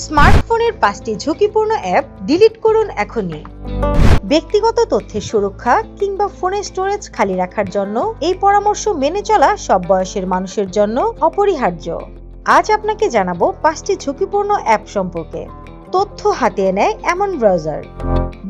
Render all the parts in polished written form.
স্মার্টফোনের 5টি ঝুঁকিপূর্ণ অ্যাপ ডিলিট করুন এখনই। ব্যক্তিগত তথ্যের সুরক্ষা কিংবা ফোনের স্টোরেজ খালি রাখার জন্য এই পরামর্শ মেনে চলা সব বয়সের মানুষের জন্য অপরিহার্য। আজ আপনাকে জানাবো 5টি ঝুঁকিপূর্ণ অ্যাপ সম্পর্কে। তথ্য হাতিয়ে নেয় এমন ব্রাউজার।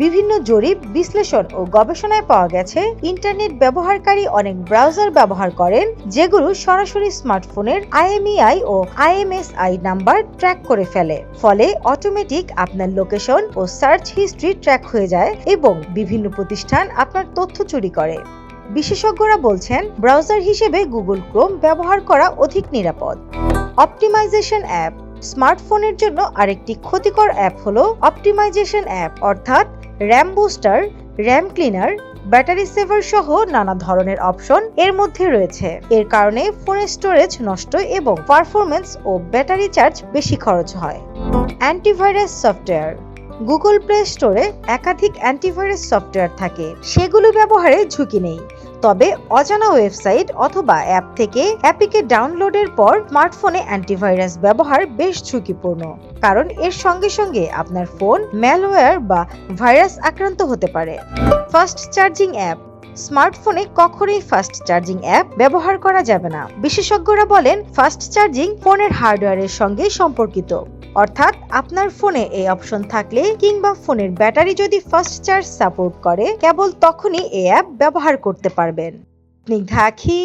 বিভিন্ন জরিপ, বিশ্লেষণ ও গবেষণায় পাওয়া গেছে ইন্টারনেট ব্যবহারকারী অনেক ব্রাউজার ব্যবহার করেন যেগুলো সরাসরি স্মার্টফোনের IMEI ও IMSI নাম্বার ট্র্যাক করে ফেলে। ফলে অটোমেটিক আপনার লোকেশন ও সার্চ হিস্ট্রি ট্র্যাক হয়ে যায় এবং বিভিন্ন প্রতিষ্ঠান আপনার তথ্য চুরি করে। বিশেষজ্ঞরা বলছেন ব্রাউজার হিসেবে গুগল ক্রোম ব্যবহার করা অধিক নিরাপদ। Optimisation app. স্মার্টফোনের জন্য আরেকটি ক্ষতিকর অ্যাপ হলো অপটিমাইজেশন অ্যাপ, অর্থাৎ RAM booster, RAM cleaner, battery saver সহ নানা ধরনের অপশন এর মধ্যে রয়েছে। এর কারণে ফোনের স্টোরেজ নষ্ট এবং পারফরম্যান্স ও ব্যাটারি চার্জ বেশি খরচ হয়। Antivirus software. গুগল প্লে স্টোরে একাধিক অ্যান্টিভাইরাস সফটওয়্যার থাকে, সেগুলো ব্যবহারে ঝুঁকি নেই। তবে অজানা ওয়েবসাইট অথবা অ্যাপ থেকে অ্যাপিকে ডাউনলোডের পর স্মার্টফোনে অ্যান্টিভাইরাস ব্যবহার বেশ ঝুঁকিপূর্ণ, কারণ এর সঙ্গে সঙ্গে আপনার ফোন ম্যালওয়্যার বা ভাইরাস আক্রান্ত হতে পারে। Fast charging app. স্মার্টফোনে কখনোই ফাস্ট চার্জিং অ্যাপ ব্যবহার করা যাবে না। বিশেষজ্ঞরা বলেন ফাস্ট চার্জিং ফোনের হার্ডওয়্যারের সঙ্গে সম্পর্কিত, অর্থাৎ আপনার ফোনে এই অপশন থাকলে কিংবা ফোনের ব্যাটারি যদি ফাস্ট চার্জ সাপোর্ট করে, কেবল তখনই এই অ্যাপ ব্যবহার করতে পারবেন। স্নিগ্ধা আখি,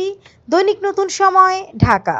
দৈনিক নতুন সময়, ঢাকা।